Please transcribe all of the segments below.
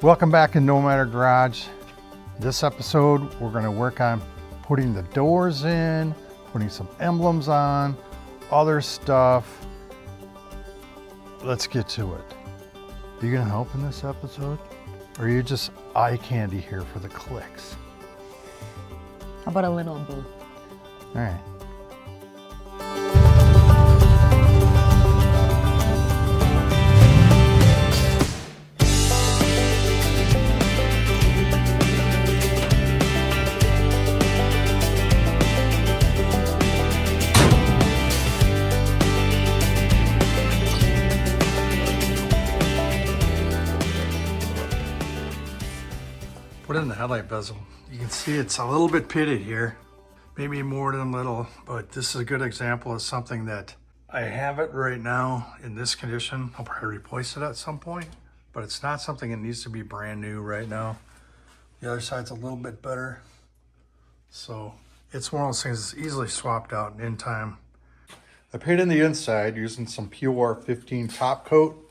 Welcome back in Nomad Garage. This episode, we're going to work on putting the doors in, putting some emblems on, other stuff. Let's get to it. Are you going to help in this episode? Or are you just eye candy here for the clicks? How about a little of both? All right. Put in the headlight bezel. You can see it's a little bit pitted here, maybe more than little, but this is a good example of something that I have it right now in this condition. I'll probably replace it at some point, but it's not something that needs to be brand new right now. The other side's a little bit better. So it's one of those things that's easily swapped out in time. I painted the inside using some PR15 top coat.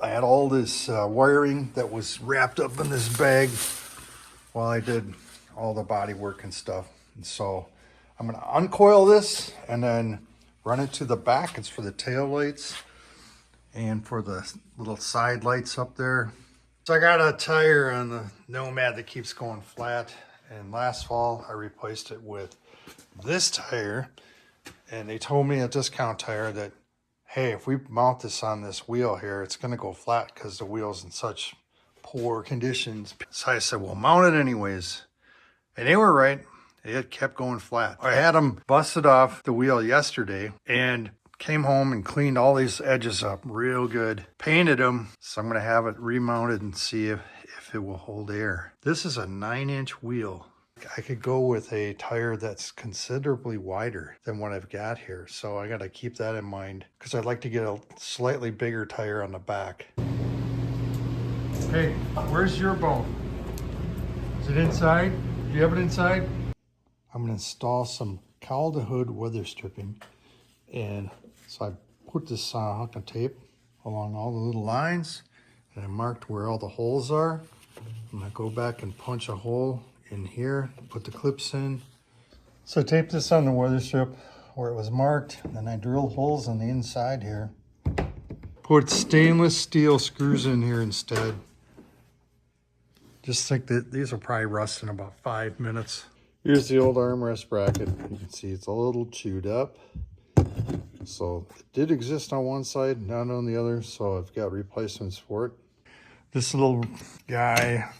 I had all this wiring that was wrapped up in this bag while I did all the body work and stuff. And so I'm gonna uncoil this and then run it to the back. It's for the tail lights and for the little side lights up there. So I got a tire on the Nomad that keeps going flat. And last fall I replaced it with this tire. And they told me a discount tire that, hey, if we mount this on this wheel here, it's going to go flat because the wheel's in such poor conditions. So I said, well, mount it anyways. And they were right. It kept going flat. I had them busted off the wheel yesterday and came home and cleaned all these edges up real good. Painted them. So I'm going to have it remounted and see if it will hold air. This is a 9-inch wheel. I could go with a tire that's considerably wider than what I've got here. So I got to keep that in mind because I'd like to get a slightly bigger tire on the back. Hey, where's your bone? Is it inside? Do you have it inside? I'm going to install some cowl to hood weather stripping. And so I put this hook and tape along all the little lines and I marked where all the holes are. I'm going to go back and punch a hole in here, put the clips in. So I taped this on the weather strip where it was marked, and then I drilled holes on the inside here. Put stainless steel screws in here instead. Just think that these will probably rust in about 5 minutes. Here's the old armrest bracket. You can see it's a little chewed up. So it did exist on one side, not on the other, so I've got replacements for it. This little guy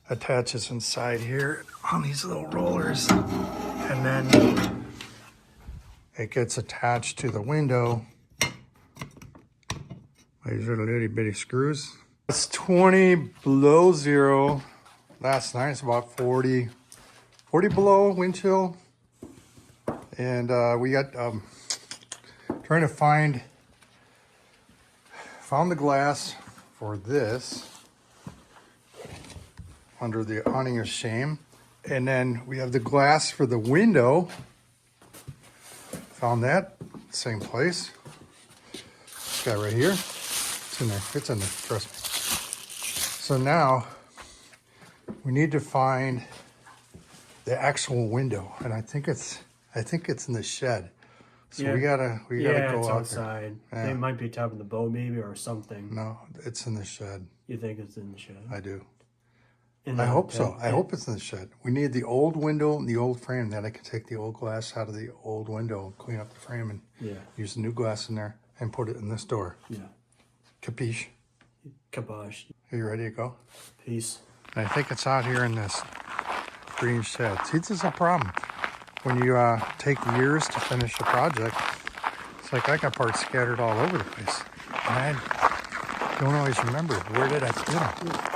attaches inside here on these little rollers, and then it gets attached to the window. These are the little bitty screws. It's 20 below zero. Last night it's about 40 below wind chill, and we got trying to found the glass for this under the awning of shame. And then we have the glass for the window. Found that, same place. This guy right here, it's in there, trust me. So now we need to find the actual window. And I think it's in the shed. So yeah. we gotta go it's out outside. there. Yeah. They might be topping the bow maybe or something. No, it's in the shed. You think it's in the shed? I do. In I the hope so. pit? I hope it's in the shed. We need the old window and the old frame. Then I can take the old glass out of the old window, clean up the frame, and use the new glass in there and put it in this door. Yeah. Capiche? Kabosh. Are you ready to go? Peace. I think it's out here in this green shed. See, this is a problem. When you take years to finish a project, it's like I got parts scattered all over the place. And I don't always remember, where did I put them?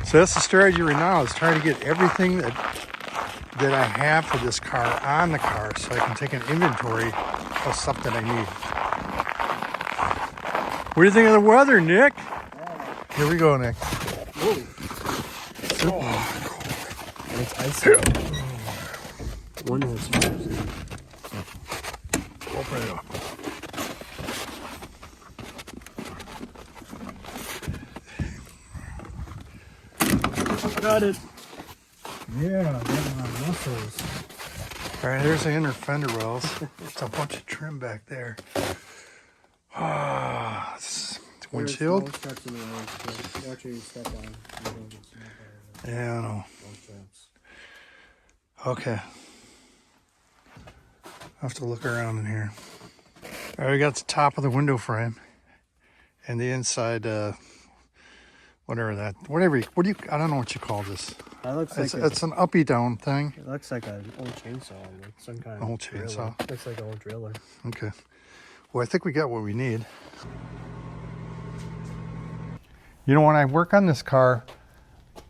So that's the strategy right now, is trying to get everything that I have for this car on the car so I can take an inventory of stuff that I need. What do you think of the weather, Nick? Here we go, Nick. And it's icy. One has frozen. Open it up. Got it. Yeah, getting on muscles. All right, there's the inner fender wells. There's a bunch of trim back there. Ah, it's windshield. Steps in the way, so watch where you step on. You don't get smacked by Yeah, I know. those steps. Okay. I have to look around in here. All right, we got the top of the window frame and the inside, whatever, what do you, I don't know what you call this. That looks It's, like it's an uppy down thing. it looks like an old chainsaw, like some kind An old of driller. chainsaw. Looks like an old driller. Okay. Well, I think we got what we need. You know, when I work on this car,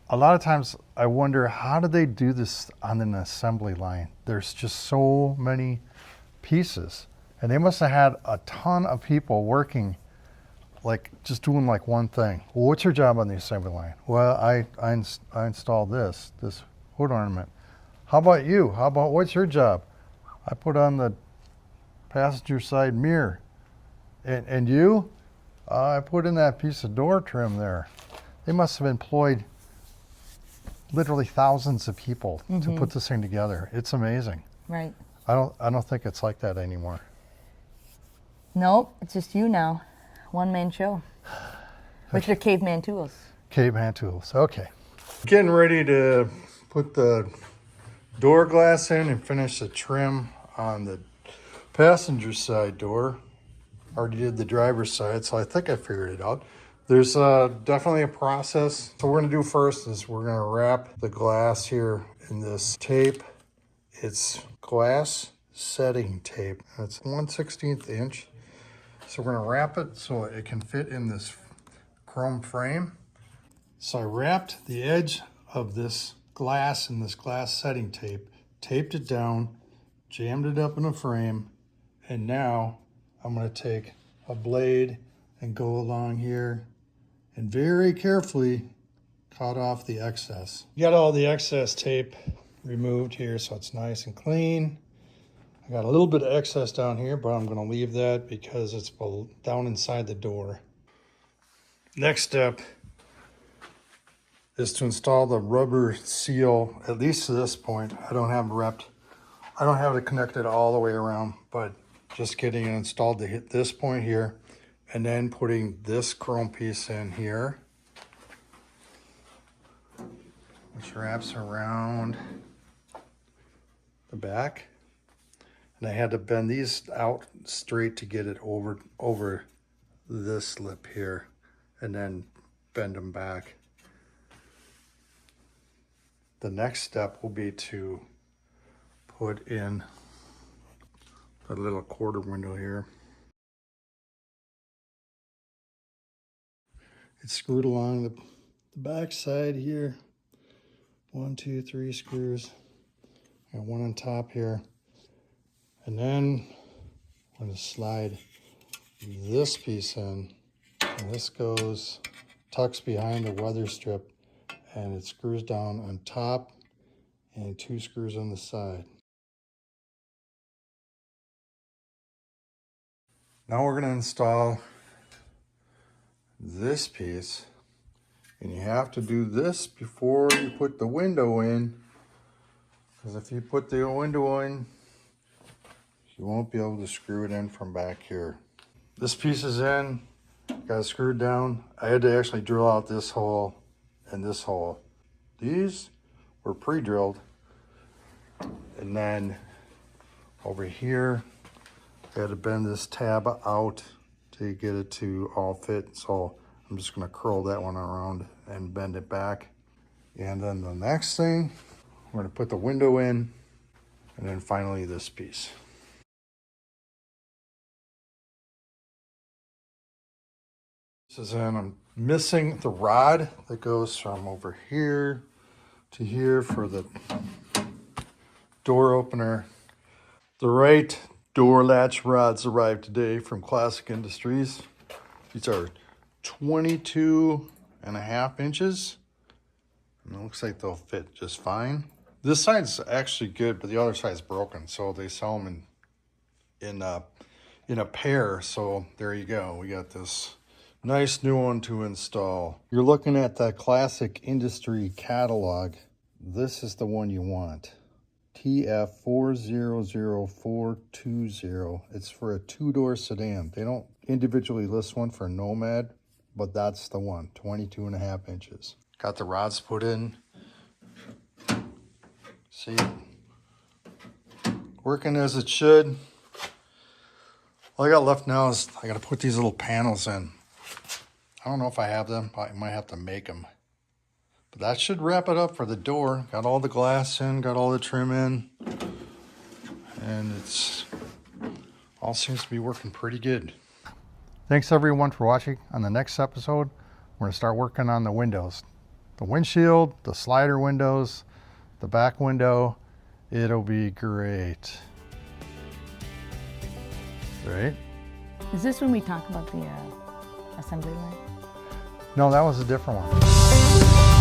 a lot of times I wonder, how do they do this on an assembly line? There's just so many pieces. And they must have had a ton of people working, like just doing like one thing. Well, what's your job on the assembly line? Well, I installed this hood ornament. How about you? What's your job? I put on the passenger side mirror. And you? I put in that piece of door trim there. They must have employed literally thousands of people to put this thing together. It's amazing. Right. I don't think it's like that anymore. Nope, it's just you now. One man show. With your caveman tools. Caveman tools. Okay. Getting ready to put the door glass in and finish the trim on the passenger side door. Already did the driver's side, so I think I figured it out. There's definitely a process. So what we're gonna do first is we're gonna wrap the glass here in this tape. It's glass setting tape. It's 1/16 inch. So we're gonna wrap it so it can fit in this chrome frame. So I wrapped the edge of this glass in this glass setting tape, taped it down, jammed it up in a frame, and now I'm gonna take a blade and go along here and very carefully cut off the excess. You got all the excess tape removed here so it's nice and clean. I got a little bit of excess down here, but I'm gonna leave that because it's down inside the door. Next step is to install the rubber seal, at least to this point. I don't have it connected all the way around, but just getting it installed to hit this point here, and then putting this chrome piece in here, which wraps around the back. And I had to bend these out straight to get it over this lip here, and then bend them back. The next step will be to put in a little quarter window here. It's screwed along the back side here. 1, 2, 3 screws. Got one on top here. And then I'm going to slide this piece in. And this goes, tucks behind the weather strip, and it screws down on top and 2 screws on the side. Now we're going to install this piece, and you have to do this before you put the window in, because if you put the window in, you won't be able to screw it in from back here. This piece is in, got it screwed down. I had to actually drill out this hole and this hole. These were pre-drilled, and then over here I had to bend this tab out to get it to all fit. So I'm just gonna curl that one around and bend it back. And then the next thing, we're gonna put the window in, and then finally this piece. This is in, I'm missing the rod that goes from over here to here for the door opener. The right door latch rods arrived today from Classic Industries. These are 22.5 inches. And it looks like they'll fit just fine. This side's actually good, but the other side's broken. So they sell them in a pair. So there you go. We got this Nice new one to install. You're looking at that classic industry catalog. This is the one you want. TF400420. It's for a two-door sedan. They don't individually list one for Nomad, but that's the one, 22.5 inches. Got the rods put in. See, working as it should. All I got left now is I got to put these little panels in. I don't know if I have them. I might have to make them. But that should wrap it up for the door. Got all the glass in, got all the trim in. And it's all seems to be working pretty good. Thanks everyone for watching. On the next episode, we're going to start working on the windows. The windshield, the slider windows, the back window. It'll be great. Right? Is this when we talk about the assembly line? No, that was a different one.